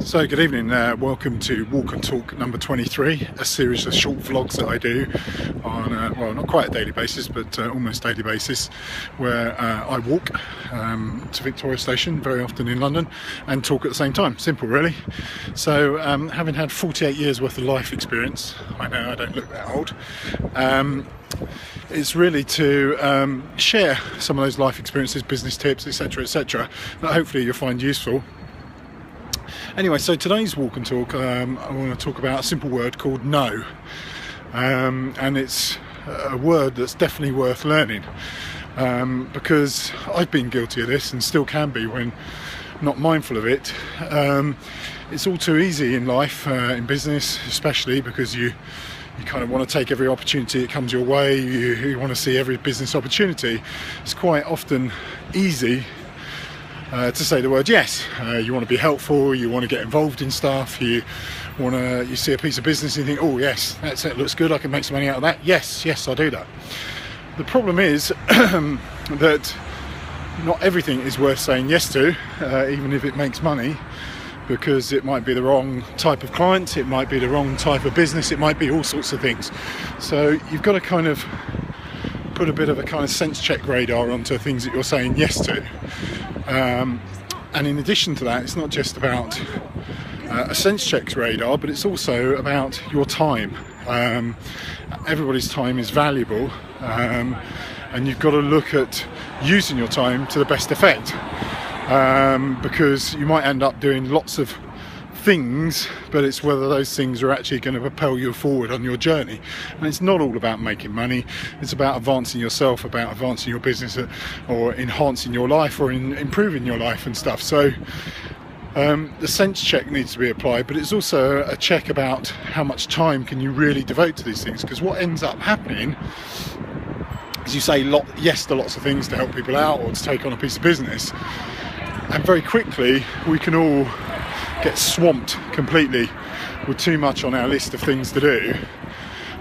So good evening, welcome to Walk and Talk number 23, a series of short vlogs that I do on, well, not quite a daily basis, but almost daily basis, where I walk to Victoria Station, very often in London, and talk at the same time. Simple, really. So having had 48 years worth of life experience, I know I don't look that old, it's really to share some of those life experiences, business tips, etc., that hopefully you'll find useful. Anyway, so today's walk and talk, I want to talk about a simple word called no, and it's a word that's definitely worth learning, because I've been guilty of this and still can be when not mindful of it. It's all too easy in life, in business especially, because you kind of want to take every opportunity that comes your way, you want to see every business opportunity. It's quite often easy to say the word yes. You want to be helpful, you want to get involved in stuff, you see a piece of business and you think, oh yes, that's it, looks good, I can make some money out of that, yes, I'll do that. The problem is that not everything is worth saying yes to, even if it makes money, because it might be the wrong type of client, it might be the wrong type of business, it might be all sorts of things. So you've got to kind of put a bit of a kind of sense check radar onto things that you're saying yes to. And in addition to that, it's not just about a sense check radar, but it's also about your time. Everybody's time is valuable, and you've got to look at using your time to the best effect, because you might end up doing lots of things, but it's whether those things are actually going to propel you forward on your journey. And it's not all about making money, it's about advancing yourself, about advancing your business, or enhancing your life, or improving your life and stuff. So the sense check needs to be applied, but it's also a check about how much time can you really devote to these things, because what ends up happening is you say yes to lots of things to help people out or to take on a piece of business, and very quickly we can all get swamped completely with too much on our list of things to do.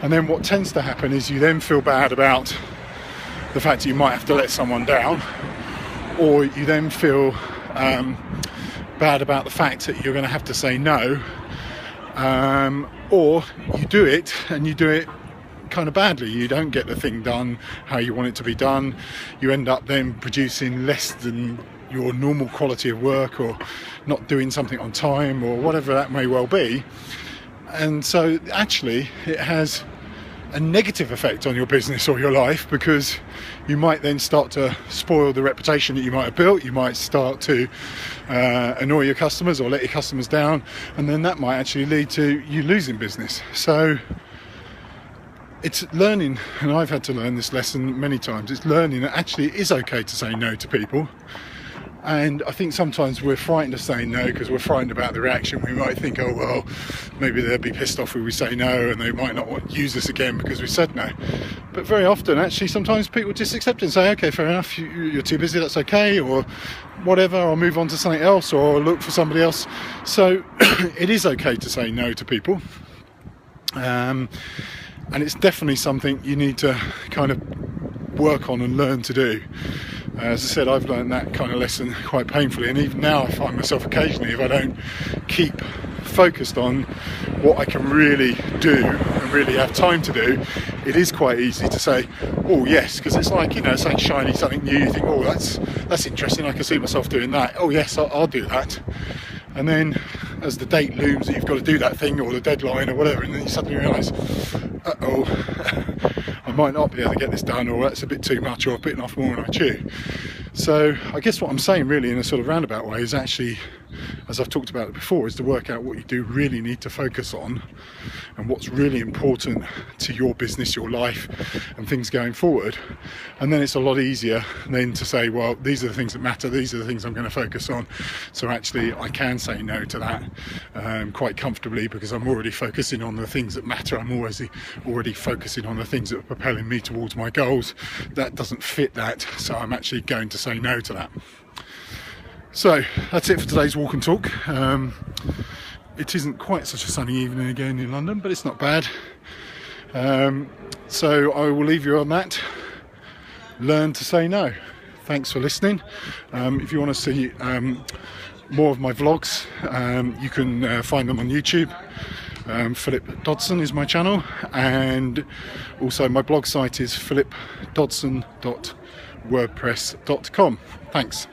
And then what tends to happen is you then feel bad about the fact that you might have to let someone down, or you then feel bad about the fact that you're going to have to say no, or you do it and you do it kind of badly. You don't get the thing done how you want it to be done. You end up then producing less than your normal quality of work, or not doing something on time, or whatever that may well be. And so actually it has a negative effect on your business or your life, because you might then start to spoil the reputation that you might have built. You might start to annoy your customers or let your customers down, and then that might actually lead to you losing business. So it's learning, and I've had to learn this lesson many times, it's learning that actually it is okay to say no to people. And I think sometimes we're frightened of saying no because we're frightened about the reaction. We might think, oh well, maybe they'll be pissed off if we say no, and they might not want to use us again because we said no. But very often, actually, sometimes people just accept it and say, okay, fair enough, you're too busy, that's okay, or whatever, I'll move on to something else, or look for somebody else. So it is okay to say no to people. And it's definitely something you need to kind of work on and learn to do. As I said, I've learned that kind of lesson quite painfully, and even now I find myself occasionally, if I don't keep focused on what I can really do and really have time to do, it is quite easy to say, oh yes, because it's like, something shiny, something new, you think, oh that's interesting, I can see myself doing that, oh yes, I'll do that. And then as the date looms that you've got to do that thing, or the deadline or whatever, and then you suddenly realise, I might not be able to get this done, or that's a bit too much, or I've bitten off more than I chew. So I guess what I'm saying really in a sort of roundabout way is actually, as I've talked about it before, is to work out what you do really need to focus on and what's really important to your business, your life and things going forward. And then it's a lot easier then to say, well, these are the things that matter, these are the things I'm going to focus on. So actually I can say no to that quite comfortably, because I'm already focusing on the things that matter. I'm already focusing on the things that are propelling me towards my goals. That doesn't fit that, so I'm actually going to say no to that. So that's it for today's walk and talk. It isn't quite such a sunny evening again in London, but it's not bad. So I will leave you on that. Learn to say no. Thanks for listening. If you want to see more of my vlogs, you can find them on YouTube. Philip Dodson is my channel, and also my blog site is philipdodson.wordpress.com. Thanks.